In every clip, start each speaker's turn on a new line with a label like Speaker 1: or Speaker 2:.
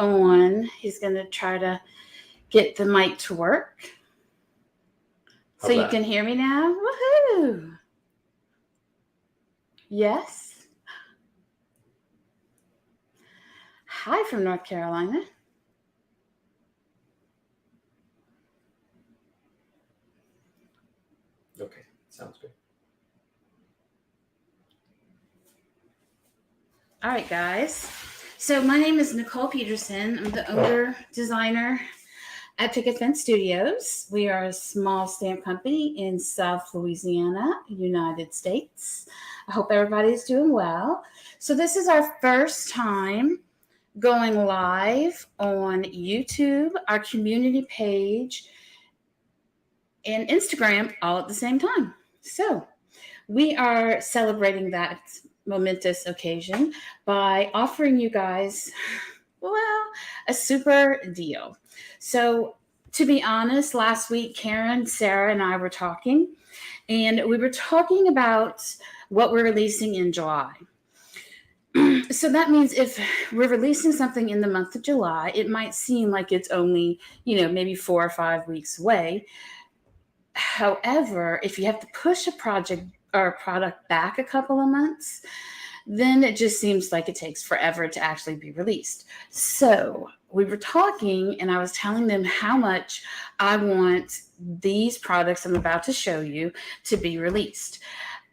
Speaker 1: on. He's going to try to get the mic to work. So you can hear me now? Woohoo! Yes. Hi from North Carolina.
Speaker 2: Okay, sounds good.
Speaker 1: All right, guys. So my name is Nicole Peterson. I'm the owner, designer at Picket Studios. We are a small stamp company in South Louisiana, United States. I hope everybody's doing well. So this is our first time going live on YouTube, our community page, and Instagram all at the same time. So we are celebrating that momentous occasion by offering you guys, well, a super deal. So to be honest, last week, Karen, Sarah, and I were talking, and we were talking about what we're releasing in July. So that means if we're releasing something in the month of July, it might seem like it's only, maybe 4 or 5 weeks away. However, if you have to push a project or a product back a couple of months, then it just seems like it takes forever to actually be released. So we were talking, and I was telling them how much I want these products I'm about to show you to be released.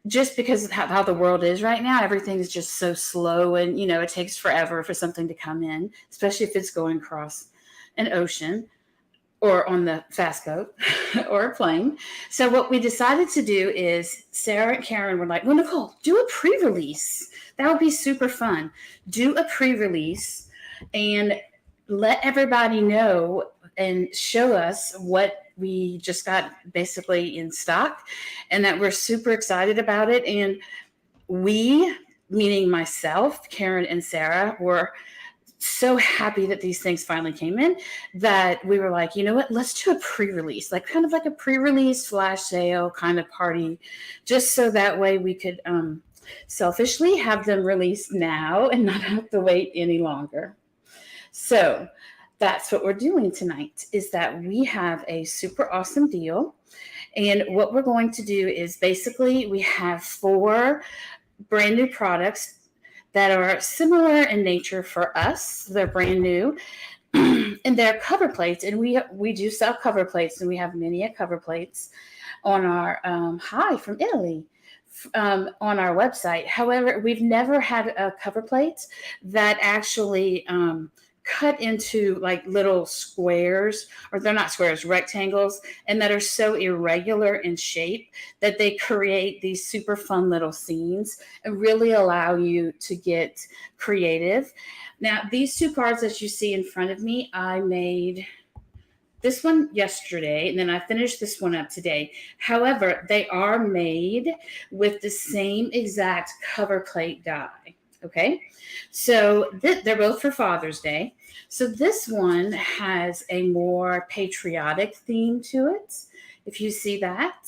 Speaker 1: Just because of how the world is right now, everything is just so slow, and it takes forever for something to come in, especially if it's going across an ocean or on the fast boat or a plane. So what we decided to do is Sarah and Karen were like, well, Nicole, do a pre-release. That would be super fun. Do a pre-release and let everybody know and show us what we just got basically in stock and that we're super excited about it. And we, meaning myself, Karen, and Sarah, were so happy that these things finally came in that we were like, you know what, let's do a pre-release, like kind of like a pre-release flash sale kind of party, just so that way we could selfishly have them released now and not have to wait any longer. So that's what we're doing tonight, is that we have a super awesome deal. And what we're going to do is basically we have 4 brand new products that are similar in nature for us. They're brand new. And they're cover plates. And we do sell cover plates, and we have many cover plates on our hi from Italy on our website. However, we've never had a cover plate that actually cut into like little squares, or they're not squares, rectangles, and that are so irregular in shape that they create these super fun little scenes and really allow you to get creative. Now, these 2 cards that you see in front of me, I made this one yesterday, and then I finished this one up today. However, they are made with the same exact cover plate die. Okay, so they're both for Father's Day. So this one has a more patriotic theme to it, if you see that.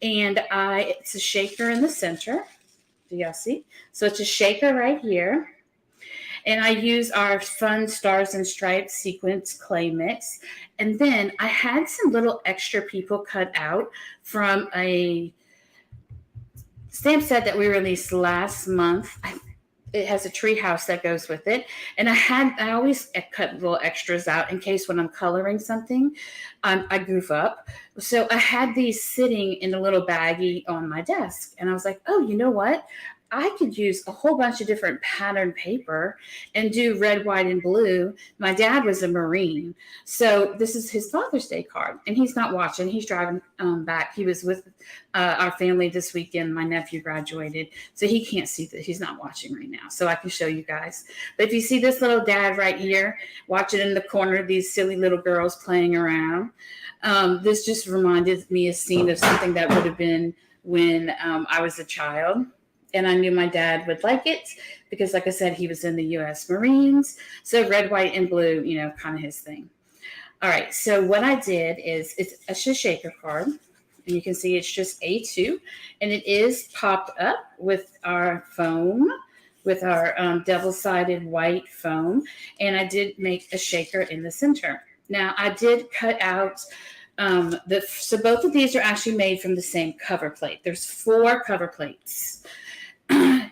Speaker 1: And it's a shaker in the center. Do y'all see? So it's a shaker right here. And I use our fun Stars and Stripes sequence clay mix. And then I had some little extra people cut out from a stamp set that we released last month. It has a tree house that goes with it. And I always cut little extras out in case when I'm coloring something, I goof up. So I had these sitting in a little baggie on my desk. And I was like, oh, you know what? I could use a whole bunch of different pattern paper and do red, white, and blue. My dad was a Marine. So this is his Father's Day card. And he's not watching. He's driving back. He was with our family this weekend. My nephew graduated. So he can't see that. He's not watching right now. So I can show you guys. But if you see this little dad right here, watching in the corner, these silly little girls playing around. This just reminded me a scene of something that would have been when I was a child. And I knew my dad would like it because, like I said, he was in the U.S. Marines. So red, white, and blue, kind of his thing. All right. So what I did is it's a shaker card. And you can see it's just A2. And it is popped up with our foam with our double-sided white foam, and I did make a shaker in the center. Now I did cut out so both of these are actually made from the same cover plate. There's 4 cover plates.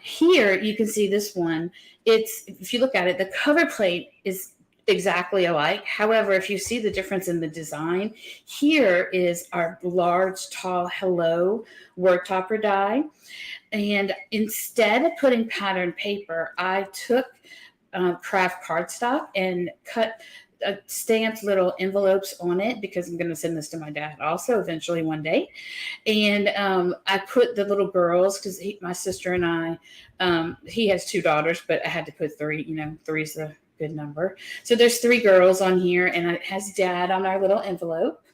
Speaker 1: Here you can see this one. If you look at it, the cover plate is exactly alike. However, if you see the difference in the design, here is our large, tall Hello word topper die. And instead of putting patterned paper, I took craft cardstock and cut stamped little envelopes on it, because I'm going to send this to my dad also eventually one day. And I put the little girls, because my sister and I, he has 2 daughters, but I had to put 3. 3 is a good number. So there's 3 girls on here, and it has dad on our little envelope.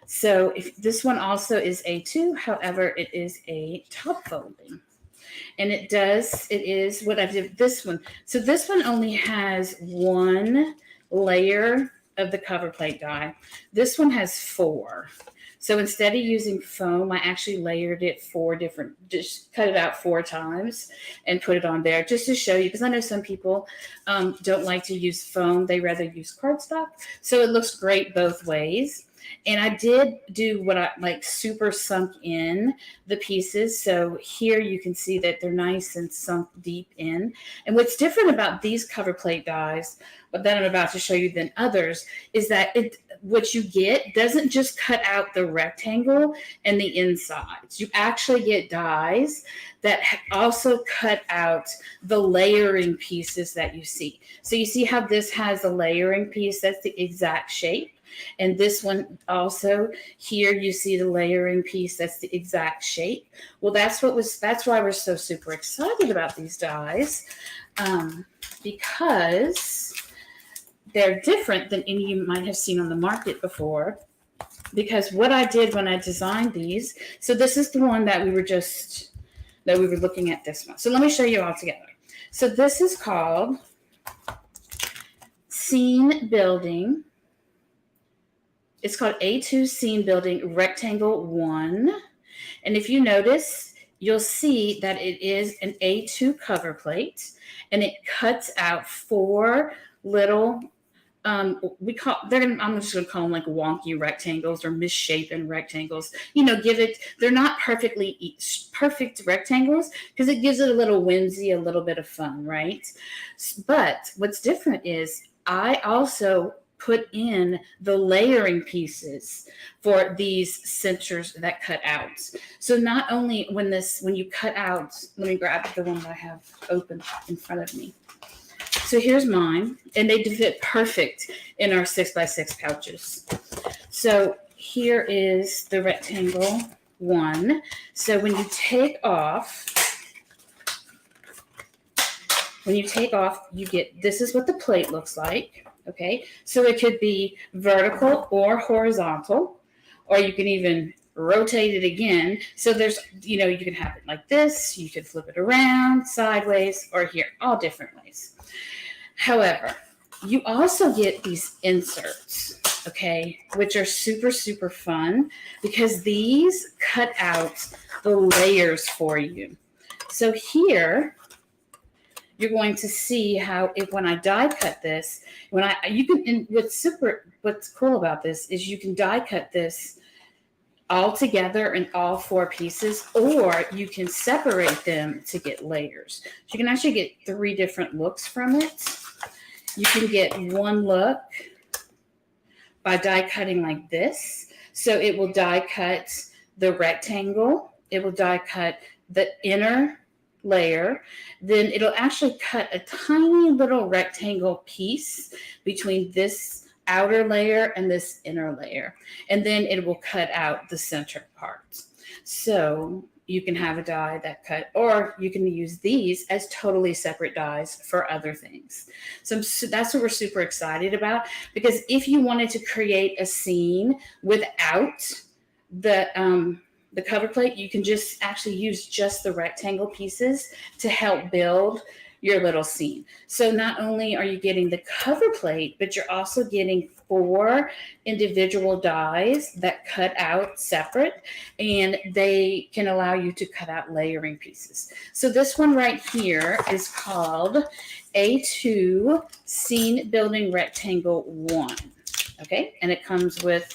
Speaker 1: So if this one also is A2, however, it is a top folding. And it is what I did this one. So this one only has 1 layer of the cover plate die. This one has 4. So instead of using foam, I actually layered it 4 different, just cut it out 4 times and put it on there just to show you, because I know some people don't like to use foam. They rather use cardstock. So it looks great both ways. And I did do what I like, super sunk in the pieces. So here you can see that they're nice and sunk deep in. And what's different about these cover plate dies, but that I'm about to show you than others, is that what you get doesn't just cut out the rectangle and the insides. You actually get dies that also cut out the layering pieces that you see. So you see how this has a layering piece that's the exact shape. And this one also, here you see the layering piece that's the exact shape. Well, that's why we're so super excited about these dies, because they're different than any you might have seen on the market before. Because what I did when I designed these, so this is the one that we were looking at, this one. So let me show you all together. So this is called Scene Building. It's called A2 Scene Building Rectangle 1. And if you notice, you'll see that it is an A2 cover plate, and it cuts out 4 little, I'm just going to call them like wonky rectangles or misshapen rectangles. They're not perfect rectangles, because it gives it a little whimsy, a little bit of fun, right? But what's different is I also put in the layering pieces for these centers that cut out. So not only when you cut out, let me grab the one that I have open in front of me. So here's mine, and they fit perfect in our 6x6 pouches. So here is the rectangle 1. So when you take off, you get, this is what the plate looks like. Okay, so it could be vertical or horizontal, or you can even rotate it again. So there's, you can have it like this, you could flip it around, sideways, or here, all different ways. However, you also get these inserts, okay, which are super, super fun, because these cut out the layers for you. So here, you're going to see how when I die cut this, what's cool about this is you can die cut this all together in all 4 pieces, or you can separate them to get layers. So you can actually get 3 different looks from it. You can get one look by die cutting like this. So it will die cut the rectangle. It will die cut the inner layer, then it'll actually cut a tiny little rectangle piece between this outer layer and this inner layer, and then it will cut out the center part. So you can have a die that cut, or you can use these as totally separate dies for other things. So that's what we're super excited about, because if you wanted to create a scene without the cover plate, you can just actually use just the rectangle pieces to help build your little scene. So not only are you getting the cover plate, but you're also getting 4 individual dies that cut out separate, and they can allow you to cut out layering pieces. So this one right here is called A2 Scene Building Rectangle 1. Okay, and it comes with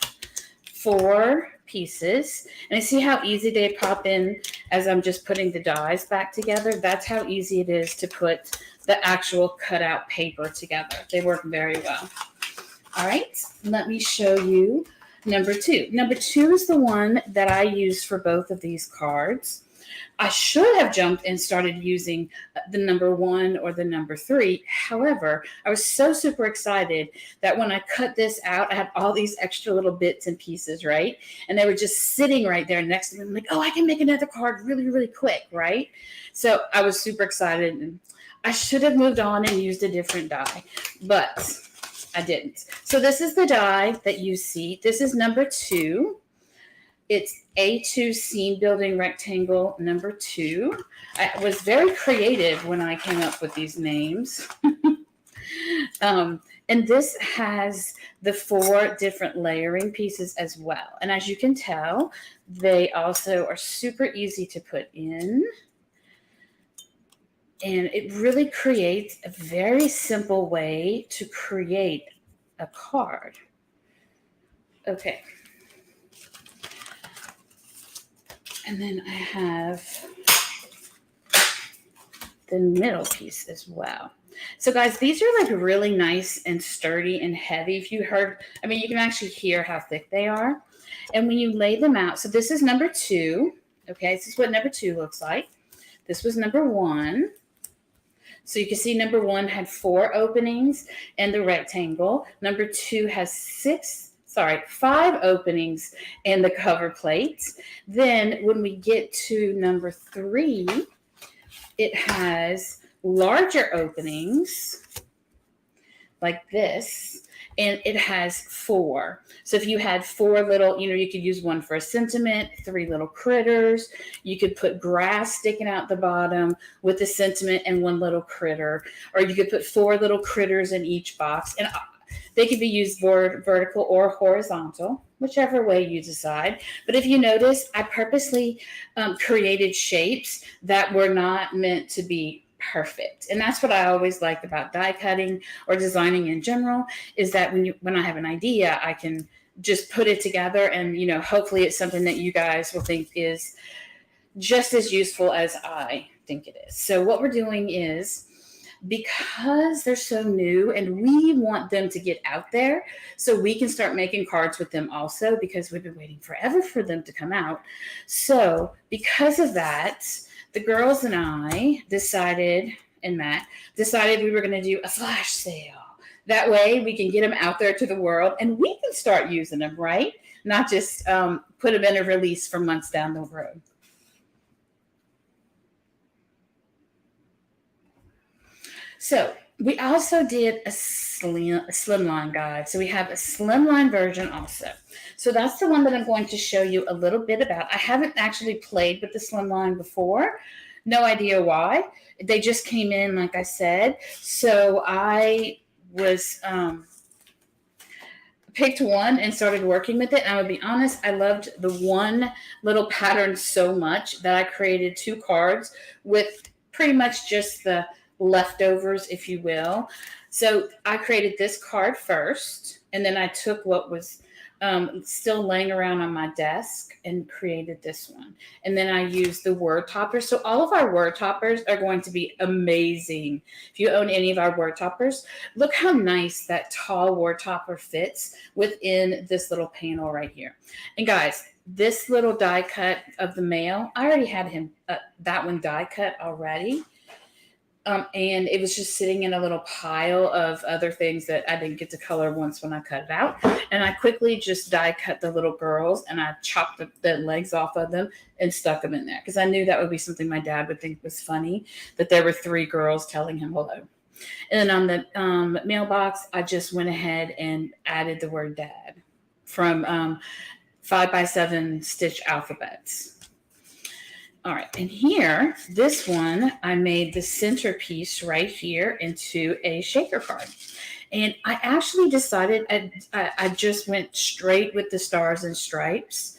Speaker 1: 4 pieces, and I see how easy they pop in as I'm just putting the dies back together. That's how easy it is to put the actual cutout paper together. They work very well. All right, let me show you number 2. Number 2 is the one that I use for both of these cards. I should have jumped and started using the number 1 or the number 3. However, I was so super excited that when I cut this out, I had all these extra little bits and pieces, right? And they were just sitting right there next to me. I'm like, oh, I can make another card really, really quick, right? So I was super excited, and I should have moved on and used a different die, but I didn't. So this is the die that you see. This is number 2. It's A2 Scene Building Rectangle number 2. I was very creative when I came up with these names. And this has the 4 different layering pieces as well. And as you can tell, they also are super easy to put in. And it really creates a very simple way to create a card. Okay. And then I have the middle piece as well. So guys, these are like really nice and sturdy and heavy. If you heard, I mean, you can actually hear how thick they are. And when you lay them out, so this is number 2. Okay, this is what number 2 looks like. This was number 1. So you can see number 1 had 4 openings and the rectangle. Number 2 has 5 openings and the cover plate. Then when we get to number 3, it has larger openings like this, and it has 4. So if you had 4 little, you could use one for a sentiment, 3 little critters. You could put grass sticking out the bottom with a sentiment and 1 little critter, or you could put 4 little critters in each box. And they could be used vertical or horizontal, whichever way you decide. But if you notice, I purposely created shapes that were not meant to be perfect. And that's what I always liked about die cutting or designing in general, is that when I have an idea, I can just put it together, and hopefully it's something that you guys will think is just as useful as I think it is. So what we're doing is, because they're so new and we want them to get out there so we can start making cards with them also, because we've been waiting forever for them to come out. So because of that, the girls and I decided, and Matt decided, we were going to do a flash sale. That way we can get them out there to the world and we can start using them, right? Not just put them in a release for months down the road. So we also did a slimline guide. So we have a slimline version also. So that's the one that I'm going to show you a little bit about. I haven't actually played with the slimline before. No idea why. They just came in, like I said. So I was picked one and started working with it. And I would be honest, I loved the one little pattern so much that I created 2 cards with pretty much just the leftovers, if you will. So I created this card first, and then I took what was still laying around on my desk and created this one. And then I used the word toppers. So all of our word toppers are going to be amazing. If you own any of our word toppers, look how nice that tall word topper fits within this little panel right here. And guys, this little die cut of the male, I already had him, that one die cut already. And it was just sitting in a little pile of other things that I didn't get to color once when I cut it out. And I quickly just die cut the little girls, and I chopped the legs off of them and stuck them in there, because I knew that would be something my dad would think was funny, that there were 3 girls telling him hello. And then on the mailbox, I just went ahead and added the word dad from 5x7 stitch alphabets. All right, and here, this one, I made the centerpiece right here into a shaker card. And I actually decided I just went straight with the stars and stripes.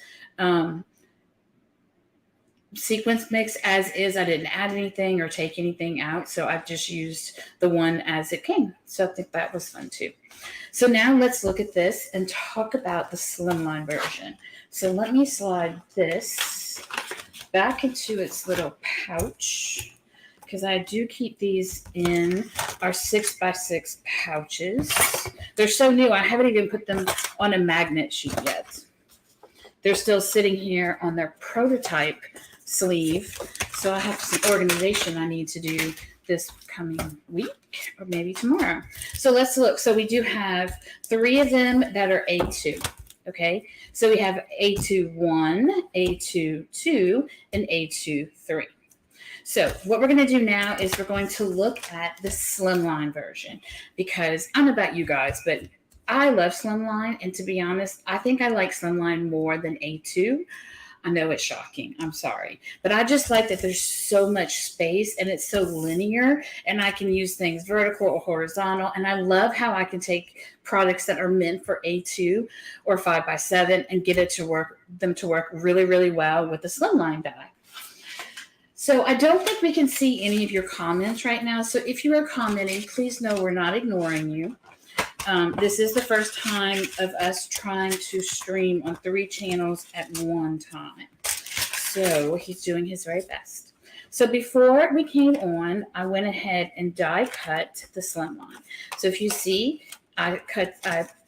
Speaker 1: Sequence mix as is. I didn't add anything or take anything out. So I've just used the one as it came. So I think that was fun too. So now let's look at this and talk about the slimline version. So let me slide this back into its little pouch, because I do keep these in our 6x6 pouches. They're so new, I haven't even put them on a magnet sheet yet. They're still sitting here on their prototype sleeve. So I have some organization I need to do this coming week or maybe tomorrow. So let's look. So we do have 3 of them that are A2. Okay, so we have A2-1, A2-2, and A2-3. So what we're going to do now is we're going to look at the slimline version, because I don't know about you guys, but I love slimline. And to be honest, I think I like slimline more than A2. I know it's shocking. I'm sorry. But I just like that there's so much space and it's so linear, and I can use things vertical or horizontal. And I love how I can take products that are meant for A2 or 5x7 and get them to work really, really well with the slimline die. So I don't think we can see any of your comments right now. So if you are commenting, please know we're not ignoring you. This is the first time of us trying to stream on 3 channels at one time. So he's doing his very best. So before we came on, I went ahead and die cut the slimline. So if you see, I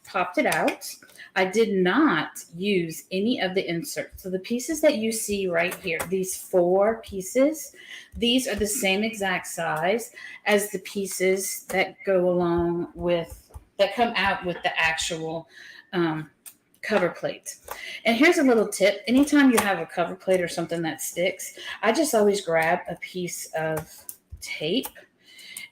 Speaker 1: popped it out. I did not use any of the inserts. So the pieces that you see right here, these 4 pieces, these are the same exact size as the pieces that go along with, that come out with the actual cover plate. And here's a little tip. Anytime you have a cover plate or something that sticks, I just always grab a piece of tape,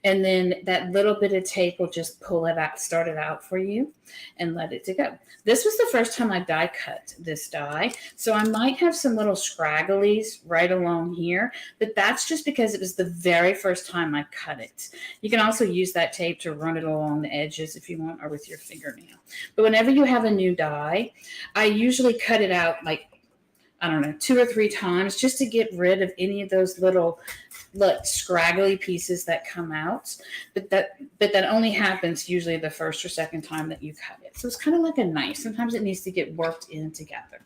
Speaker 1: and then that little bit of tape will just pull it out, start it out for you, and let it to go. This was the first time I die cut this die, so I might have some little scragglies right along here, but that's just because it was the very first time I cut it. You can also use that tape to run it along the edges if you want, or with your fingernail. But whenever you have a new die, I usually cut it out like, I don't know, 2 or 3 times just to get rid of any of those little scraggly pieces that come out. But that only happens usually the first or second time that you cut it. So it's kind of like a knife. Sometimes it needs to get worked in together.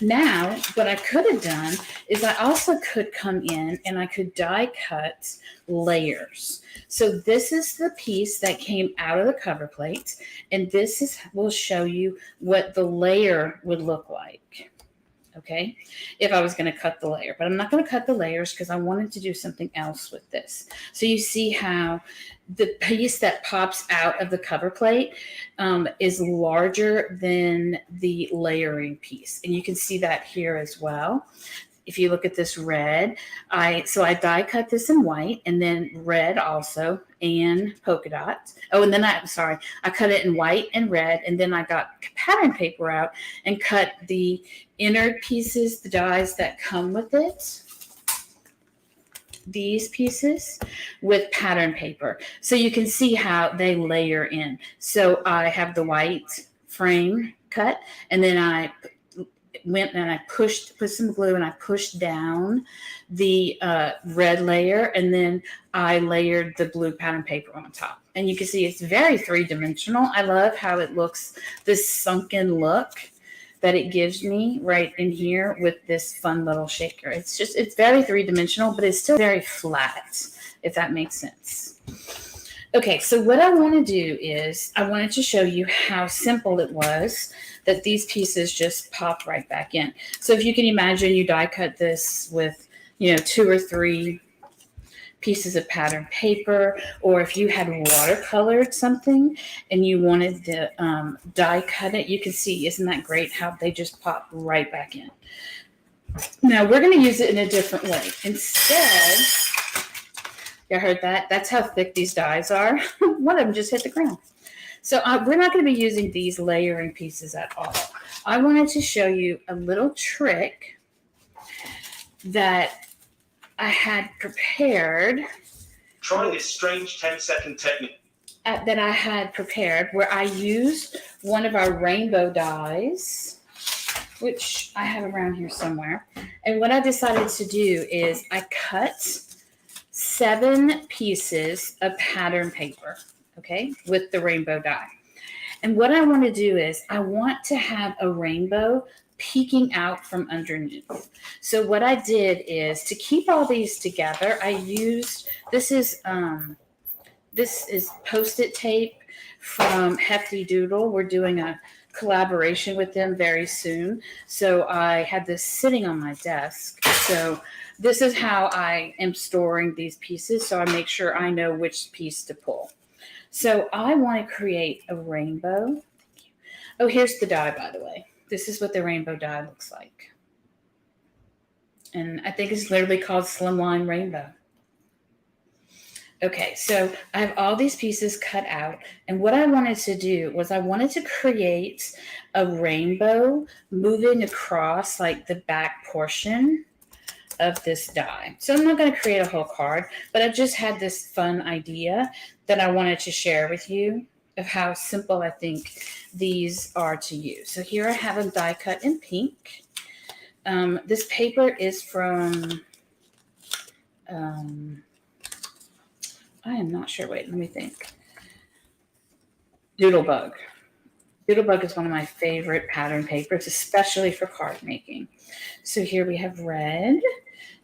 Speaker 1: Now, what I could have done is I also could come in and I could die cut layers. So this is the piece that came out of the cover plate, and this will show you what the layer would look like. Okay, if I was going to cut the layer, but I'm not going to cut the layers because I wanted to do something else with this. So you see how the piece that pops out of the cover plate is larger than the layering piece. And you can see that here as well. If you look at this red, I die cut this in white, and then red also, and polka dot. Oh, and then I cut it in white and red, and then I got pattern paper out and cut the inner pieces, the dies that come with it, these pieces, with pattern paper. So you can see how they layer in. So I have the white frame cut, and then I went and I put some glue and I pushed down the red layer, and then I layered the blue pattern paper on top. And you can see it's very 3-dimensional. I love how it looks, this sunken look that it gives me right in here with this fun little shaker. It's very 3-dimensional, but it's still very flat, if that makes sense. Okay, so what I want to do is I wanted to show you how simple it was that these pieces just pop right back in. So if you can imagine, you die cut this with, 2 or 3 pieces of pattern paper, or if you had watercolored something and you wanted to die cut it, you can see, isn't that great how they just pop right back in. Now we're going to use it in a different way. Instead, you heard that? That's how thick these dies are. One of them just hit the ground. So we're not going to be using these layering pieces at all. I wanted to show you a little trick that I had prepared.
Speaker 2: Try this strange 10-second technique.
Speaker 1: That I had prepared where I used one of our rainbow dies, which I have around here somewhere. And what I decided to do is I cut 7 pieces of pattern paper, okay, with the rainbow die. And what I want to do is I want to have a rainbow peeking out from underneath. So what I did is to keep all these together, I used, this is Post-it tape from Hefty Doodle. We're doing a collaboration with them very soon. So I had this sitting on my desk. So this is how I am storing these pieces. So I make sure I know which piece to pull. So I want to create a rainbow. Thank you. Oh, here's the die, by the way. This is what the rainbow die looks like. And I think it's literally called Slimline Rainbow. Okay, so I have all these pieces cut out, and what I wanted to do was I wanted to create a rainbow moving across like the back portion of this die. So I'm not going to create a whole card, but I just had this fun idea that I wanted to share with you of how simple I think these are to use. So here I have them die cut in pink. This paper is from... I am not sure. Wait, let me think. Doodlebug. Doodlebug is one of my favorite pattern papers, especially for card making. So here we have red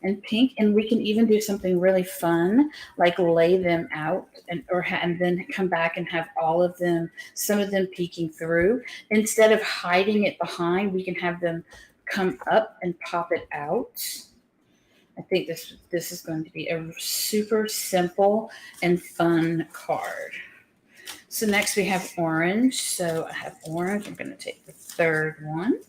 Speaker 1: and pink, and we can even do something really fun, like lay them out and then come back and have all of them, some of them peeking through. Instead of hiding it behind, we can have them come up and pop it out. I think this is going to be a super simple and fun card. So next we have orange. So I have orange. I'm going to take the third one.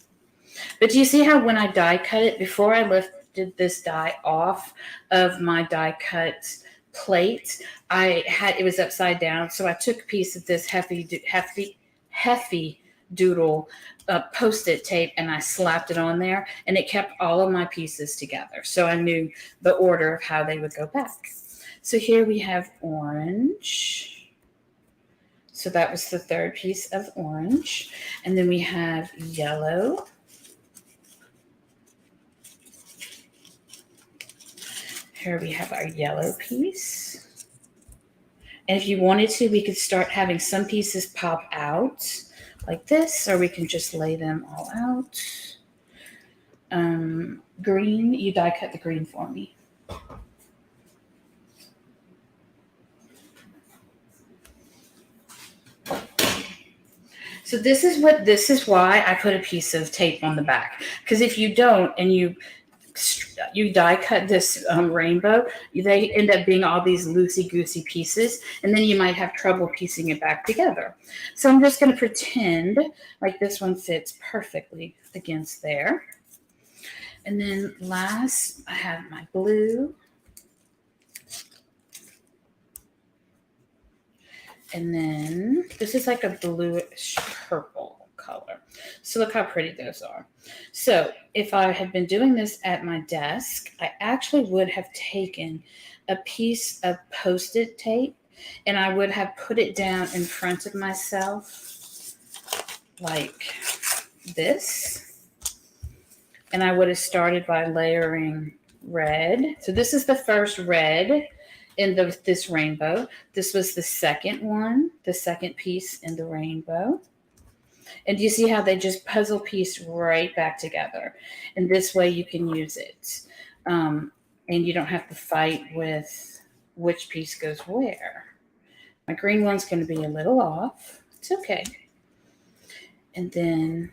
Speaker 1: But do you see how when I die cut it, before I lifted this die off of my die cut plate, it was upside down. So I took a piece of this hefty doodle Post-it tape and I slapped it on there, and it kept all of my pieces together. So I knew the order of how they would go back. So here we have orange. So that was the third piece of orange. And then we have yellow. Here we have our yellow piece. And if you wanted to, we could start having some pieces pop out like this, or we can just lay them all out. Green, you die cut the green for me. So this is why I put a piece of tape on the back. Because if you don't and you die cut this rainbow, they end up being all these loosey-goosey pieces, and then you might have trouble piecing it back together. So I'm just going to pretend like this one fits perfectly against there. And then last, I have my blue. And then this is like a bluish purple color. So look how pretty those are. So if I had been doing this at my desk, I actually would have taken a piece of Post-it tape and I would have put it down in front of myself like this. And I would have started by layering red. So this is the first red in this rainbow. This was the second one, the second piece in the rainbow. And you see how they just puzzle piece right back together. And this way you can use it. And you don't have to fight with which piece goes where. My green one's going to be a little off. It's okay. And then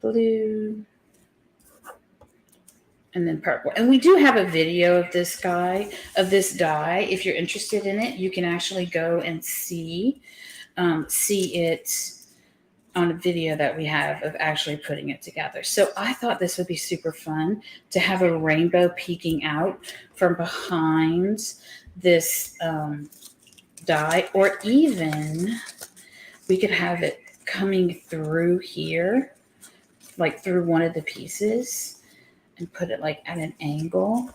Speaker 1: blue. And then purple. And we do have a video of this die. If you're interested in it, you can actually go and see it on a video that we have of actually putting it together. So I thought this would be super fun to have a rainbow peeking out from behind this die, or even we could have it coming through here, like through one of the pieces. and put it like at an angle.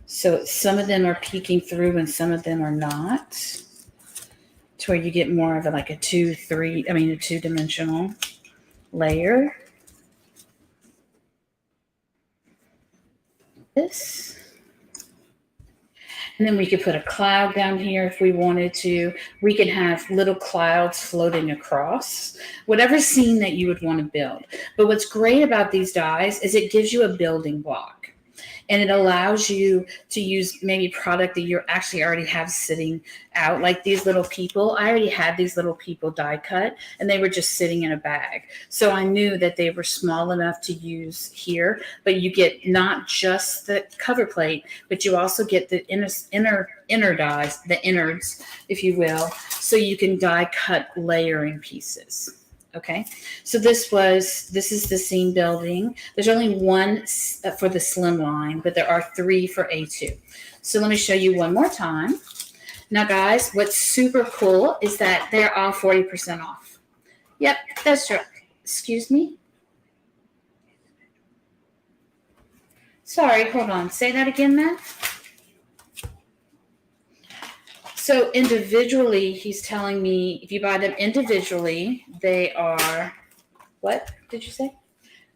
Speaker 1: So some of them are peeking through and some of them are not, to where you get more of a two-dimensional layer. This. And then we could put a cloud down here if we wanted to. We could have little clouds floating across, whatever scene that you would want to build. But what's great about these dies is it gives you a building block. And it allows you to use maybe product that you actually already have sitting out, like these little people. I already had these little people die cut, and they were just sitting in a bag. So I knew that they were small enough to use here, but you get not just the cover plate, but you also get the inner dies, the innards, if you will, so you can die cut layering pieces. Okay, so this is the scene building. There's only one for the Slimline, but there are 3 for A2. So let me show you one more time. Now, guys, what's super cool is that they're all 40% off. Yep, that's right. Excuse me? Sorry, hold on. Say that again, Matt. So individually, he's telling me if you buy them individually, they are, what did you say?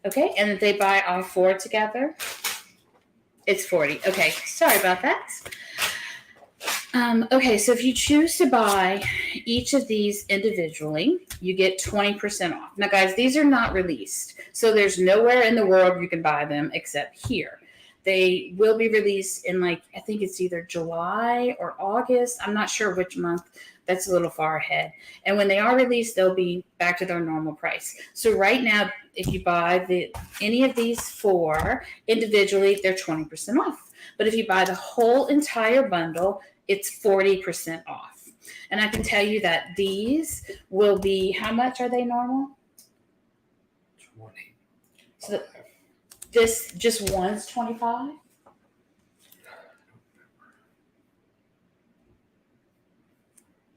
Speaker 1: Okay, and if they buy all 4 together, it's 40. Okay, sorry about that. Okay, so if you choose to buy each of these individually, you get 20% off. Now, guys, these are not released, so there's nowhere in the world you can buy them except here. They will be released in I think it's either July or August. I'm not sure which month. That's a little far ahead. And when they are released, they'll be back to their normal price. So right now, if you buy any of these 4 individually, they're 20% off. But if you buy the whole entire bundle, it's 40% off. And I can tell you that these will be, how much are they normal?
Speaker 3: 20.
Speaker 1: So this just one's 25?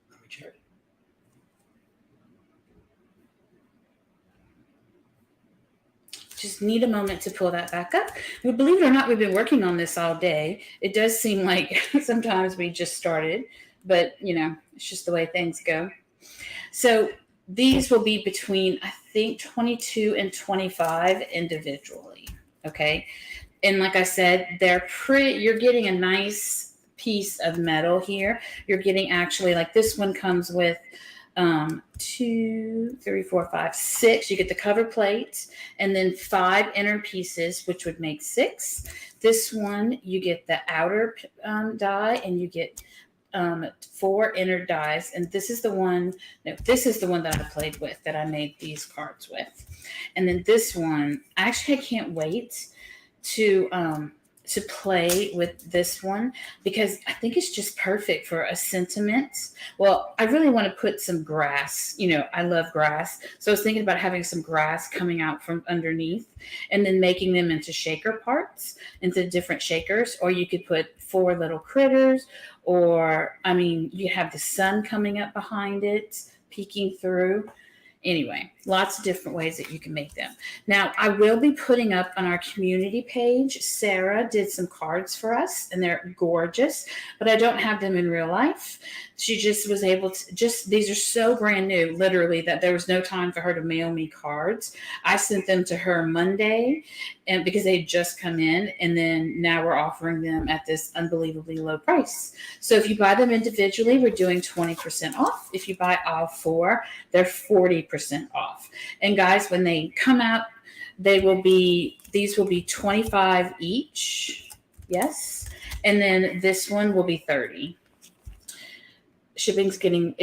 Speaker 3: Let me check.
Speaker 1: Just need a moment to pull that back up. Well, believe it or not, we've been working on this all day. It does seem like sometimes we just started, but it's just the way things go. So these will be between, I think, 22 and 25 individually. Okay. And like I said, you're getting a nice piece of metal here. You're getting actually, like this one comes with 2, 3, 4, 5, 6. You get the cover plate and then 5 inner pieces, which would make 6. This one, you get the outer die and you get 4 inner dies. And this is the one that I played with, that I made these cards with. And then this one, actually, I can't wait to play with this one, because I think it's just perfect for a sentiment. Well, I really want to put some grass. I love grass. So I was thinking about having some grass coming out from underneath and then making them into shaker parts, into different shakers. Or you could put 4 little critters, or, you have the sun coming up behind it, peeking through. Anyway, lots of different ways that you can make them. Now, I will be putting up on our community page. Sarah did some cards for us, and they're gorgeous, but I don't have them in real life. She just was able to, these are so brand new, literally, that there was no time for her to mail me cards. I sent them to her Monday, and because they had just come in, and then now we're offering them at this unbelievably low price. So if you buy them individually, we're doing 20% off. If you buy all 4, they're 40% off. And guys, when they come out, these will be 25 each. Yes. And then this one will be 30. Shipping's getting,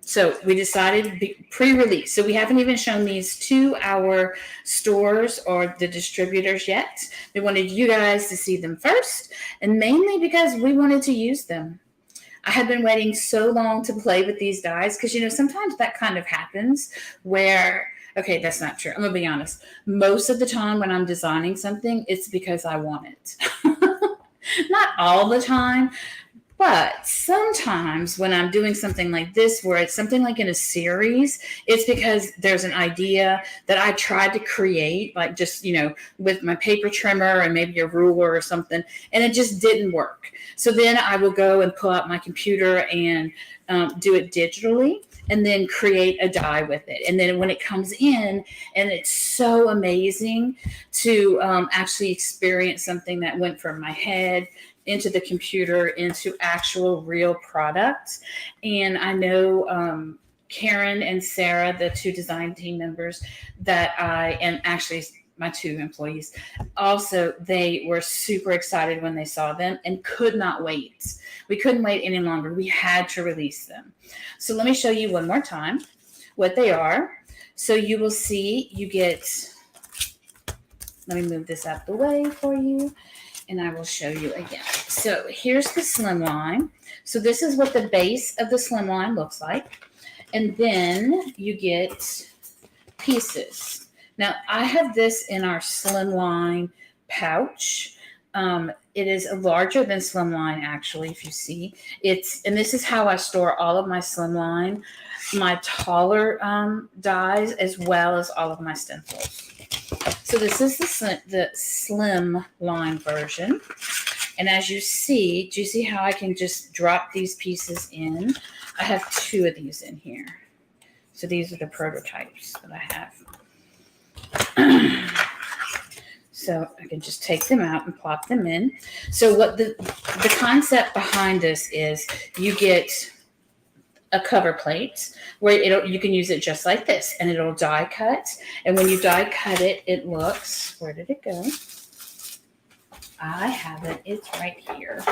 Speaker 1: so we decided pre-release. So we haven't even shown these to our stores or the distributors yet. We wanted you guys to see them first, and mainly because we wanted to use them. I had been waiting so long to play with these dies because, sometimes that kind of happens where, okay, that's not true. I'm going to be honest. Most of the time when I'm designing something, it's because I want it. Not all the time, But sometimes when I'm doing something like this, where it's something like in a series, it's because there's an idea that I tried to create, like just, with my paper trimmer and maybe a ruler or something, and it just didn't work. So then I will go and pull out my computer and do it digitally, and then create a die with it. And then when it comes in, and it's so amazing to actually experience something that went from my head into the computer into actual real product. And I know Karen and Sarah, the two design team members and actually my two employees, also, they were super excited when they saw them and could not wait. We couldn't wait any longer. We had to release them. So let me show you one more time what they are. So you will see, let me move this out the way for you, and I will show you again. So here's the Slimline. So this is what the base of the Slimline looks like. And then you get pieces. Now, I have this in our Slimline pouch. It is larger than Slimline, actually, if you see. And this is how I store all of my Slimline, my taller dies, as well as all of my stencils. So this is the Slimline version. And as you see, do you see how I can just drop these pieces in? I have 2 of these in here. So these are the prototypes that I have. So I can just take them out and plop them in. So what the concept behind this is, you get a cover plate where you can use it just like this, and it'll die cut. And when you die cut it, it looks, where did it go? I have it. It's right here.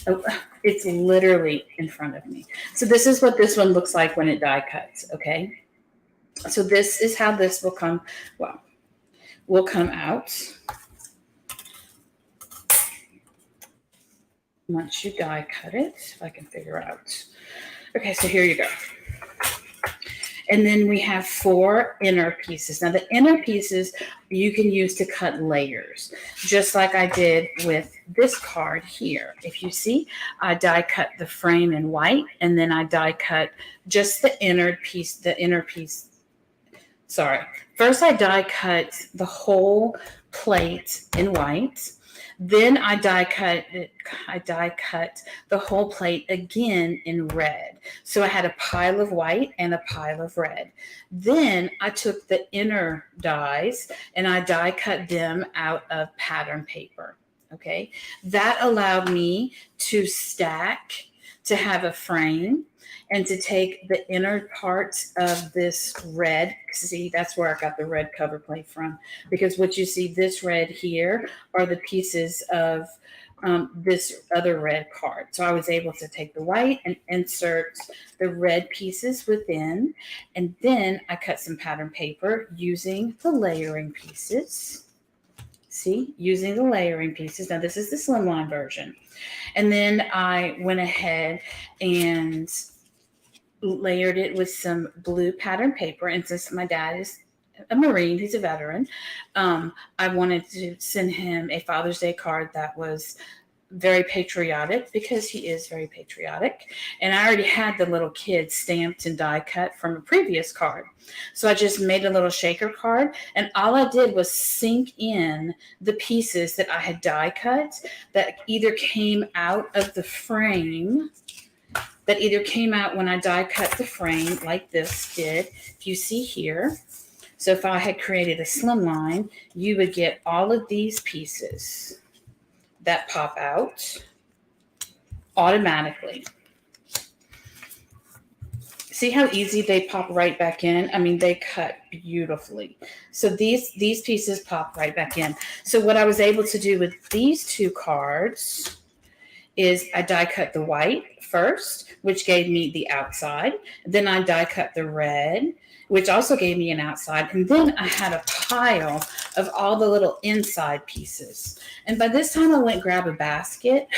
Speaker 1: Oh, it's literally in front of me. So this is what this one looks like when it die cuts, okay? So this is how this will come out once you die cut it, if I can figure out. Okay, so here you go. And then we have 4 inner pieces. Now the inner pieces you can use to cut layers, just like I did with this card here. If you see, I die cut the frame in white, and then I die cut just the inner piece, Sorry. First, I die cut the whole plate in white. Then I die cut the whole plate again in red. So I had a pile of white and a pile of red. Then I took the inner dies and I die cut them out of pattern paper. Okay. That allowed me to stack, to have a frame, and to take the inner parts of this red. See, that's where I got the red cover plate from, because what you see, this red here, are the pieces of this other red card. So I was able to take the white and insert the red pieces within, and then I cut some pattern paper using the layering pieces. See, using the layering pieces. Now this is the Slimline version. And then I went ahead and layered it with some blue pattern paper. And since my dad is a Marine, he's a veteran, I wanted to send him a Father's Day card that was very patriotic, because he is very patriotic. And I already had the little kid stamped and die cut from a previous card. So I just made a little shaker card, and all I did was sink in the pieces that I had die cut that either came out of the frame, that either came out when I die cut the frame, like this did. If you see here, so if I had created a Slimline, you would get all of these pieces that pop out automatically. See how easy they pop right back in? I mean, they cut beautifully. So these pieces pop right back in. So what I was able to do with these 2 cards is I die cut the white first, which gave me the outside. Then I die cut the red, which also gave me an outside. And then I had a pile of all the little inside pieces. And by this time I went grab a basket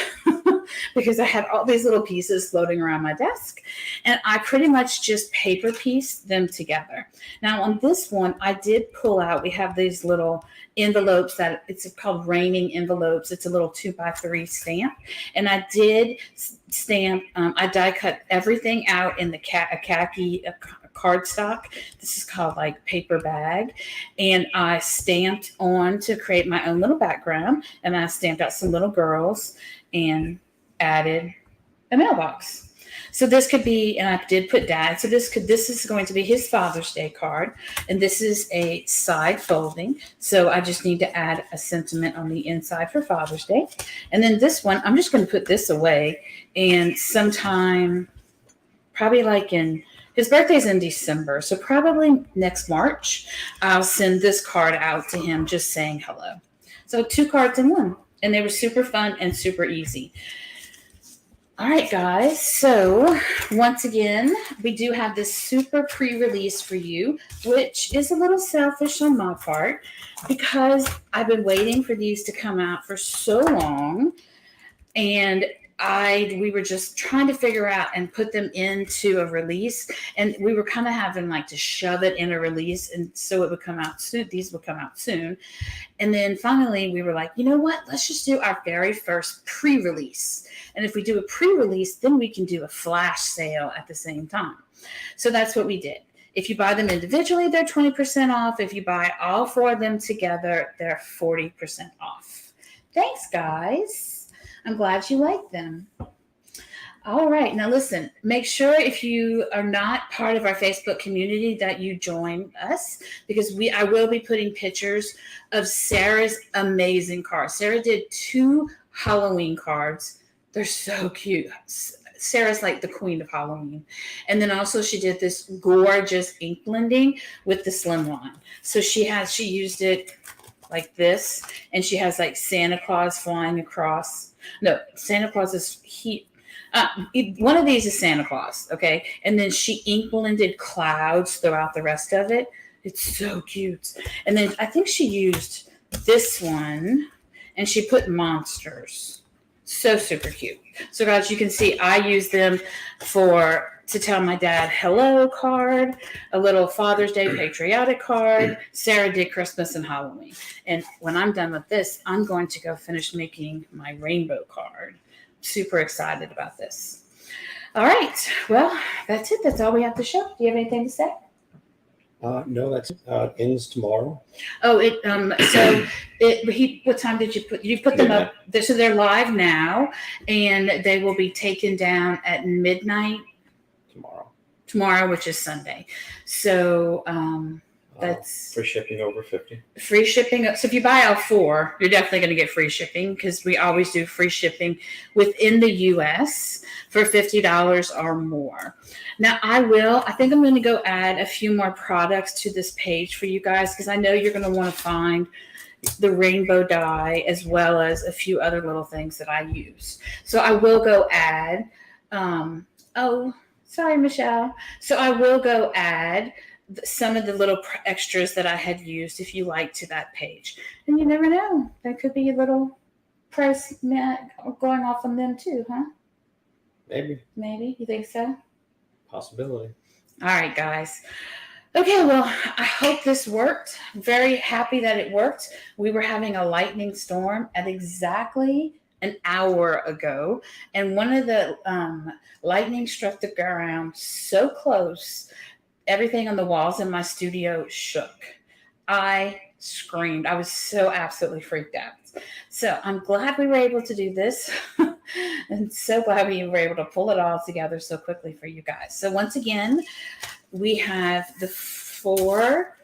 Speaker 1: because I had all these little pieces floating around my desk, and I pretty much just paper pieced them together. Now on this one, I did pull out, we have these little envelopes that it's called raining envelopes. It's a little 2x3 stamp, and I did stamp. I die cut everything out in the khaki cardstock. This is called like paper bag, and I stamped on to create my own little background, and I stamped out some little girls and added a mailbox. So this could be, and I did put dad. So this is going to be his Father's Day card, and this is a side folding. So I just need to add a sentiment on the inside for Father's Day. And then this one, I'm just going to put this away, and sometime, probably like his birthday's in December, so probably next March, I'll send this card out to him just saying hello. So 2 cards in one, and they were super fun and super easy. All right, guys. So once again, we do have this super pre-release for you, which is a little selfish on my part because I've been waiting for these to come out for so long, and we were just trying to figure out and put them into a release, and we were kind of having like to shove it in a release, and so it would come out soon. These would come out soon, and then finally we were like, you know what? Let's just do our very first pre-release, and if we do a pre-release, then we can do a flash sale at the same time. So that's what we did. If you buy them individually, they're 20% off. If you buy all 4 of them together, they're 40% off. Thanks, guys. I'm glad you like them. All right. Now listen, make sure if you are not part of our Facebook community that you join us, because I will be putting pictures of Sarah's amazing cards. Sarah did 2 Halloween cards. They're so cute. Sarah's like the queen of Halloween. And then also she did this gorgeous ink blending with the Slimline. So she used it like this, and she has like Santa Claus flying across. No, Santa Claus is one of these is Santa Claus, okay? And then she ink blended clouds throughout the rest of it. It's so cute. And then I think she used this one, and she put monsters. So super cute. So guys, you can see I use them to tell my dad hello card, a little Father's Day patriotic card. Sarah did Christmas and Halloween. And when I'm done with this, I'm going to go finish making my rainbow card. Super excited about this. All right. Well, that's it. That's all we have to show. Do you have anything to say?
Speaker 3: No, that's ends tomorrow.
Speaker 1: Oh, what time did you put? You put them up. So they're live now, and they will be taken down at midnight tomorrow, which is Sunday. So that's
Speaker 3: free shipping over 50.
Speaker 1: Free shipping. So if you buy all 4, you're definitely going to get free shipping, because we always do free shipping within the US for $50 or more. Now I think I'm going to go add a few more products to this page for you guys, because I know you're going to want to find the rainbow die as well as a few other little things that I use. So I will go add, sorry, Michelle. So I will go add some of the little extras that I had used, if you like, to that page. And you never know. There could be a little price going off on them too, huh? Maybe. You think so?
Speaker 3: Possibility.
Speaker 1: All right, guys. Okay, well, I hope this worked. Very happy that it worked. We were having a lightning storm at exactly an hour ago, and one of the lightning struck the ground so close, everything on the walls in my studio shook. I screamed. I was so absolutely freaked out. So I'm glad we were able to do this, and so glad we were able to pull it all together so quickly for you guys. So once again, we have the 4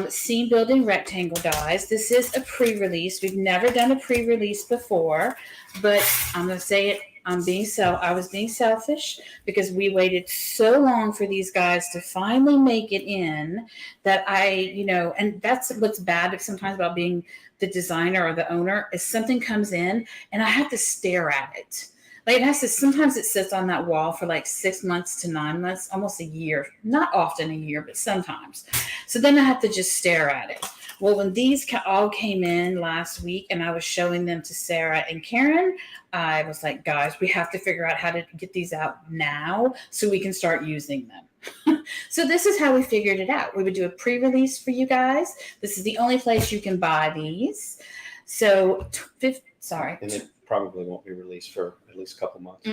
Speaker 1: scene building rectangle dies. This is a pre-release. We've never done a pre-release before, but I'm going to say it. I was being selfish, because we waited so long for these guys to finally make it in that and that's what's bad sometimes about being the designer or the owner, is something comes in and I have to stare at it. Like sometimes it sits on that wall for like 6 months to 9 months, almost a year. Not often a year, but sometimes. So then I have to just stare at it. Well, when these all came in last week and I was showing them to Sarah and Karen, I was like, guys, we have to figure out how to get these out now so we can start using them. So this is how we figured it out. We would do a pre-release for you guys. This is the only place you can buy these. So,
Speaker 3: And it probably won't be released for at least a couple months.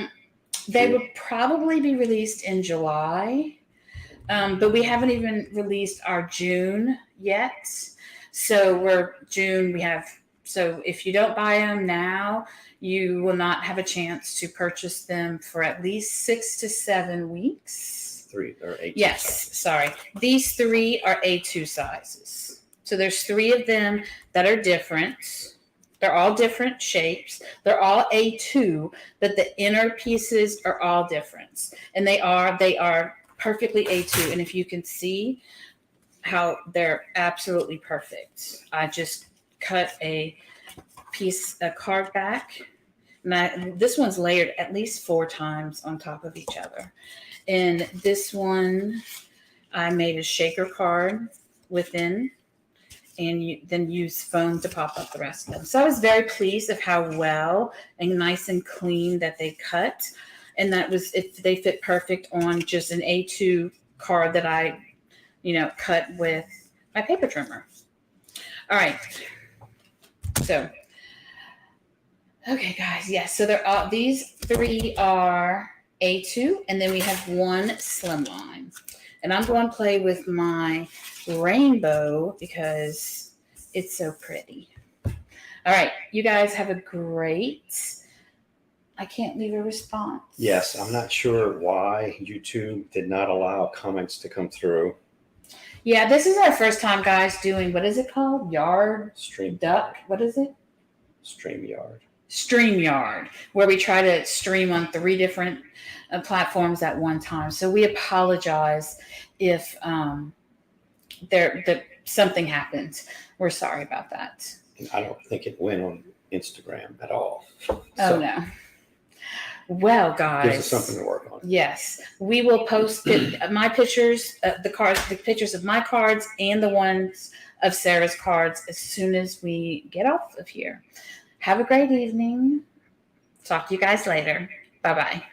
Speaker 1: They would probably be released in July. But we haven't even released our June yet. So so if you don't buy them now, you will not have a chance to purchase them for at least 6 to 7 weeks.
Speaker 3: 3 or 8.
Speaker 1: Yes, sorry. These 3 are A2 sizes. So there's 3 of them that are different. They're all different shapes. They're all A2, but the inner pieces are all different. And they are perfectly A2. And if you can see how they're absolutely perfect. I just cut a card back. And this one's layered at least 4 times on top of each other. And this one, I made a shaker card within and then use foam to pop up the rest of them. So I was very pleased of how well and nice and clean that they cut. And they fit perfect on just an A2 card that I, cut with my paper trimmer. All right. So, okay, guys. Yes. So these 3 are A2, and then we have 1 Slimline. And I'm going to play with my rainbow because it's so pretty. All right. You guys have a great... I can't leave a response.
Speaker 3: Yes, I'm not sure why YouTube did not allow comments to come through.
Speaker 1: Yeah, this is our first time, guys, doing, what is it called?
Speaker 3: Stream
Speaker 1: Duck? What is it? StreamYard, where we try to stream on 3 different platforms at one time. So we apologize if something happened. We're sorry about that.
Speaker 3: And I don't think it went on Instagram at all.
Speaker 1: Oh, no. Well, guys,
Speaker 3: gives us something to work on.
Speaker 1: Yes, we will post my pictures, the pictures of my cards and the ones of Sarah's cards as soon as we get off of here. Have a great evening. Talk to you guys later. Bye-bye.